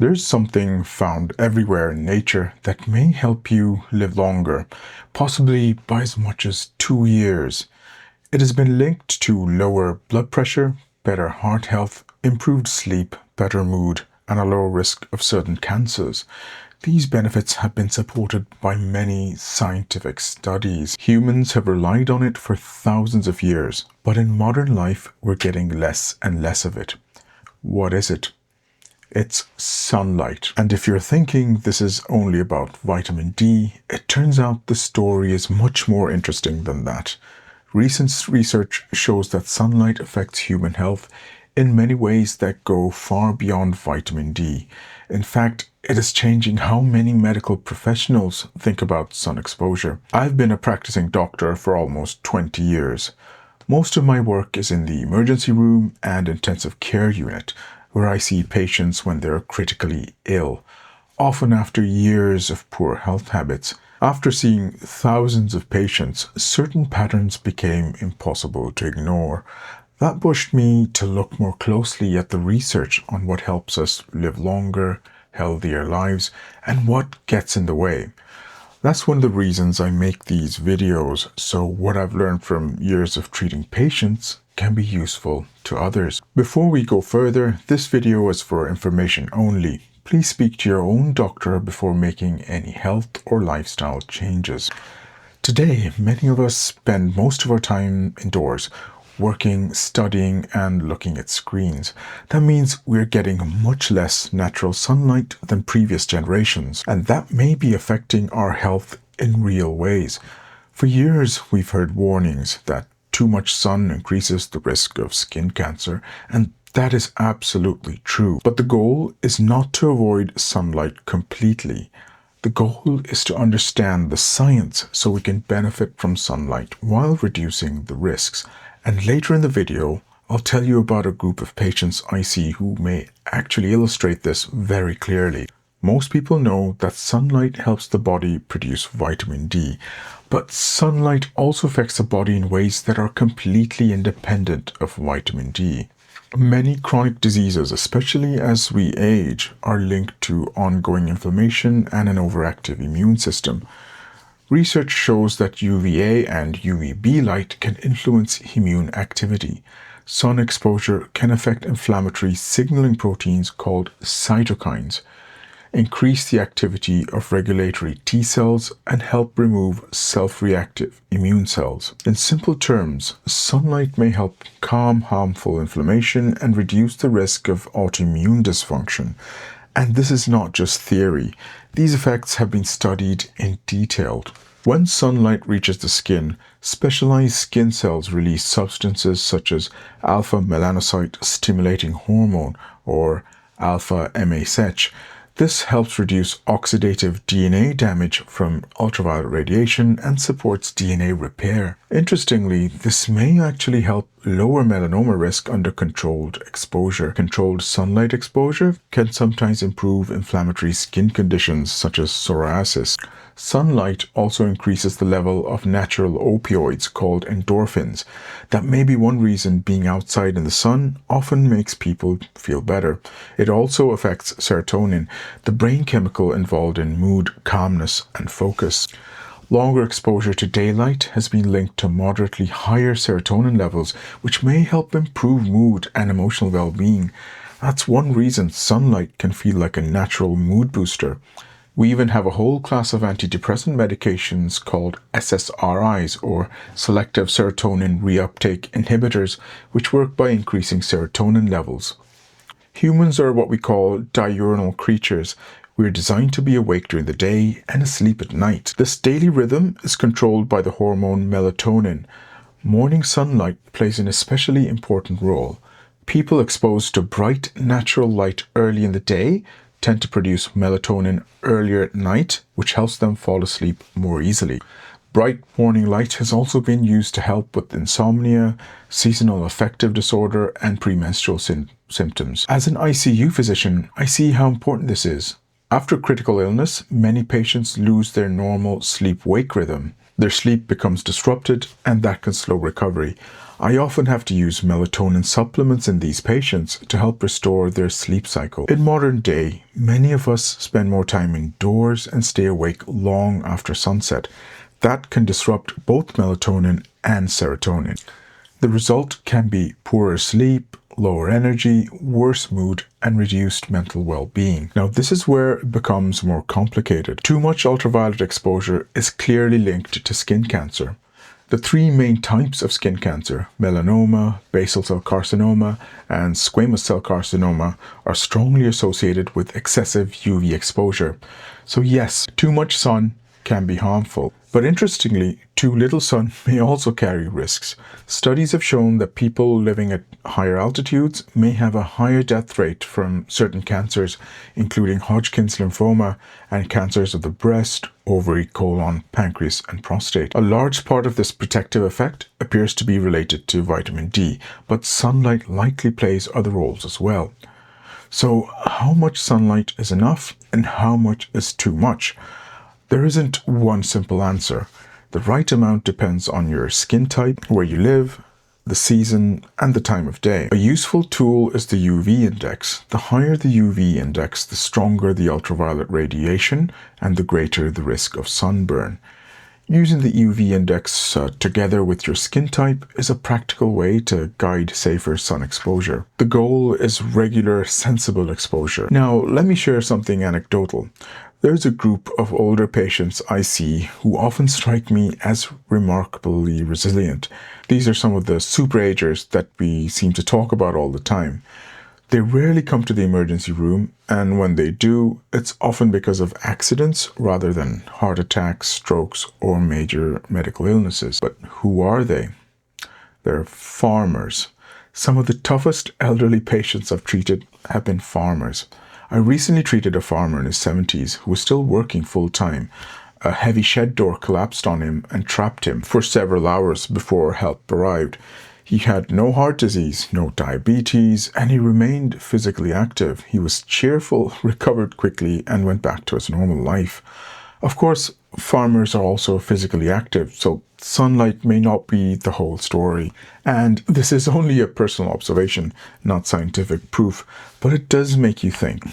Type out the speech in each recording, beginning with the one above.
There's something found everywhere in nature that may help you live longer, possibly by as much as 2 years. It has been linked to lower blood pressure, better heart health, improved sleep, better mood, and a lower risk of certain cancers. These benefits have been supported by many scientific studies. Humans have relied on it for thousands of years, but in modern life, we're getting less and less of it. What is it? It's sunlight. And if you're thinking this is only about vitamin D, it turns out the story is much more interesting than that. Recent research shows that sunlight affects human health in many ways that go far beyond vitamin D. In fact, it is changing how many medical professionals think about sun exposure. I've been a practicing doctor for almost 20 years. Most of my work is in the emergency room and intensive care unit, where I see patients when they're critically ill, often after years of poor health habits. After seeing thousands of patients, certain patterns became impossible to ignore. That pushed me to look more closely at the research on what helps us live longer, healthier lives, and what gets in the way. That's one of the reasons I make these videos, so what I've learned from years of treating patients can be useful to others. Before we go further, this video is for information only. Please speak to your own doctor before making any health or lifestyle changes. Today, many of us spend most of our time indoors, working, studying, and looking at screens. That means we're getting much less natural sunlight than previous generations, and that may be affecting our health in real ways. For years, we've heard warnings that too much sun increases the risk of skin cancer, and that is absolutely true. But the goal is not to avoid sunlight completely. The goal is to understand the science so we can benefit from sunlight while reducing the risks. And later in the video, I'll tell you about a group of patients I see who may actually illustrate this very clearly. Most people know that sunlight helps the body produce vitamin D, but sunlight also affects the body in ways that are completely independent of vitamin D. Many chronic diseases, especially as we age, are linked to ongoing inflammation and an overactive immune system. Research shows that UVA and UVB light can influence immune activity. Sun exposure can affect inflammatory signaling proteins called cytokines, increase the activity of regulatory T cells, and help remove self-reactive immune cells. In simple terms, sunlight may help calm harmful inflammation and reduce the risk of autoimmune dysfunction. And this is not just theory. These effects have been studied in detail. When sunlight reaches the skin, specialized skin cells release substances such as alpha melanocyte stimulating hormone, or alpha MSH. This helps reduce oxidative DNA damage from ultraviolet radiation and supports DNA repair. Interestingly, this may actually help lower melanoma risk under controlled exposure. Controlled sunlight exposure can sometimes improve inflammatory skin conditions such as psoriasis. Sunlight also increases the level of natural opioids called endorphins. That may be one reason being outside in the sun often makes people feel better. It also affects serotonin, the brain chemical involved in mood, calmness, and focus. Longer exposure to daylight has been linked to moderately higher serotonin levels, which may help improve mood and emotional well-being. That's one reason sunlight can feel like a natural mood booster. We even have a whole class of antidepressant medications called SSRIs, or selective serotonin reuptake inhibitors, which work by increasing serotonin levels. Humans are what we call diurnal creatures. We're designed to be awake during the day and asleep at night. This daily rhythm is controlled by the hormone melatonin. Morning sunlight plays an especially important role. People exposed to bright, natural light early in the day tend to produce melatonin earlier at night, which helps them fall asleep more easily. Bright morning light has also been used to help with insomnia, seasonal affective disorder, and premenstrual symptoms. As an ICU physician, I see how important this is. After critical illness, many patients lose their normal sleep-wake rhythm. Their sleep becomes disrupted, and that can slow recovery. I often have to use melatonin supplements in these patients to help restore their sleep cycle. In modern day, many of us spend more time indoors and stay awake long after sunset. That can disrupt both melatonin and serotonin. The result can be poorer sleep, lower energy, worse mood, and reduced mental well-being. Now, this is where it becomes more complicated. Too much ultraviolet exposure is clearly linked to skin cancer. The three main types of skin cancer, melanoma, basal cell carcinoma, and squamous cell carcinoma, are strongly associated with excessive UV exposure. So yes, too much sun can be harmful. But interestingly, too little sun may also carry risks. Studies have shown that people living at higher altitudes may have a higher death rate from certain cancers, including Hodgkin's lymphoma and cancers of the breast, ovary, colon, pancreas, and prostate. A large part of this protective effect appears to be related to vitamin D, but sunlight likely plays other roles as well. So, how much sunlight is enough and how much is too much? There isn't one simple answer. The right amount depends on your skin type, where you live, the season, and the time of day. A useful tool is the UV index. The higher the UV index, the stronger the ultraviolet radiation and the greater the risk of sunburn. Using the UV index together with your skin type is a practical way to guide safer sun exposure. The goal is regular, sensible exposure. Now, let me share something anecdotal. There's a group of older patients I see who often strike me as remarkably resilient. These are some of the superagers that we seem to talk about all the time. They rarely come to the emergency room, and when they do, it's often because of accidents rather than heart attacks, strokes, or major medical illnesses. But who are they? They're farmers. Some of the toughest elderly patients I've treated have been farmers. I recently treated a farmer in his 70s who was still working full-time. A heavy shed door collapsed on him and trapped him for several hours before help arrived. He had no heart disease, no diabetes, and he remained physically active. He was cheerful, recovered quickly, and went back to his normal life. Of course, farmers are also physically active, so sunlight may not be the whole story. And this is only a personal observation, not scientific proof, but it does make you think.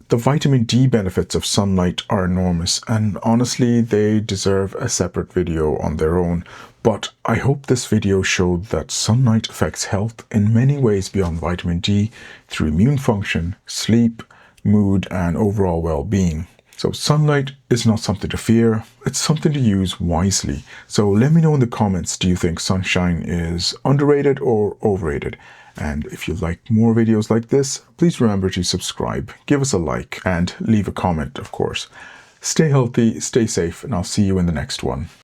The vitamin D benefits of sunlight are enormous, and honestly, they deserve a separate video on their own. But I hope this video showed that sunlight affects health in many ways beyond vitamin D through immune function, sleep, mood, and overall well-being. So sunlight is not something to fear, it's something to use wisely. So let me know in the comments, do you think sunshine is underrated or overrated? And if you like more videos like this, please remember to subscribe, give us a like, and leave a comment, of course. Stay healthy, stay safe, and I'll see you in the next one.